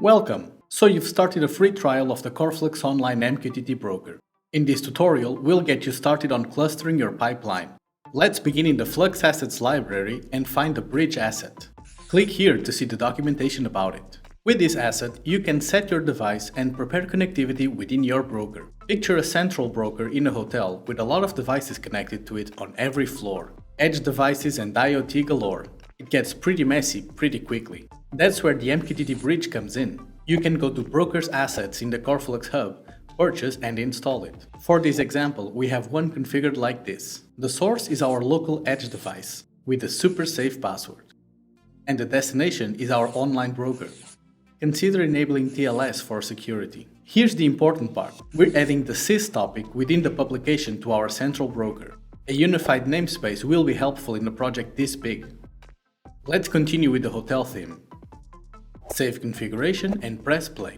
Welcome! So you've started a free trial of the Coreflux Online MQTT Broker. In this tutorial, we'll get you started on clustering your pipeline. Let's begin in the Flux Assets library and find the Bridge asset. Click here to see the documentation about it. With this asset, you can set your device and prepare connectivity within your broker. Picture a central broker in a hotel with a lot of devices connected to it on every floor. Edge devices and IoT galore. It gets pretty messy pretty quickly. That's where the MQTT Bridge comes in. You can go to Broker's Assets in the Coreflux Hub, purchase and install it. For this example, we have one configured like this. The source is our local edge device with a super safe password. And the destination is our online broker. Consider enabling TLS for security. Here's the important part. We're adding the sys topic within the publication to our central broker. A unified namespace will be helpful in a project this big. Let's continue with the hotel theme. Save configuration and press play.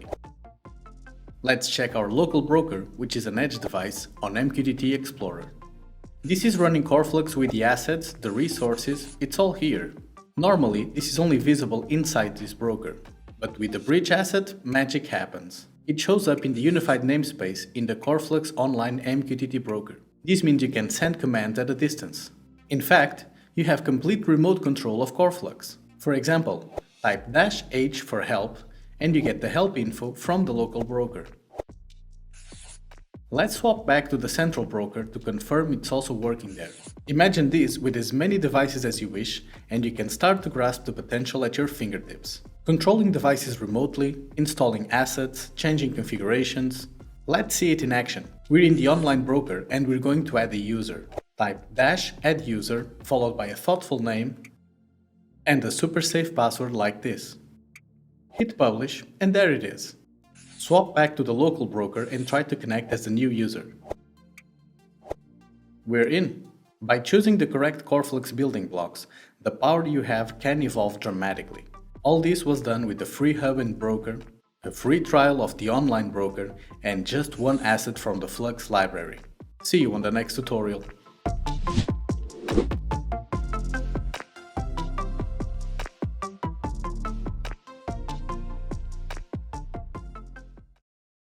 Let's check our local broker, which is an edge device, on MQTT Explorer. This is running Coreflux with the assets, the resources, it's all here. Normally, this is only visible inside this broker, but with the Bridge asset, magic happens. It shows up in the unified namespace in the Coreflux Online MQTT Broker. This means you can send commands at a distance. In fact, you have complete remote control of Coreflux. For example, type -h for help and you get the help info from the local broker. Let's swap back to the central broker to confirm it's also working there. Imagine this with as many devices as you wish and you can start to grasp the potential at your fingertips. Controlling devices remotely, installing assets, changing configurations. Let's see it in action. We're in the online broker and we're going to add a user. Type -add user followed by a thoughtful name and a super safe password like this. Hit publish and there it is. Swap back to the local broker and try to connect as a new user. We're in. By choosing the correct Coreflux building blocks, the power you have can evolve dramatically. All this was done with the free hub and broker, a free trial of the online broker, and just one asset from the Flux library. See you on the next tutorial.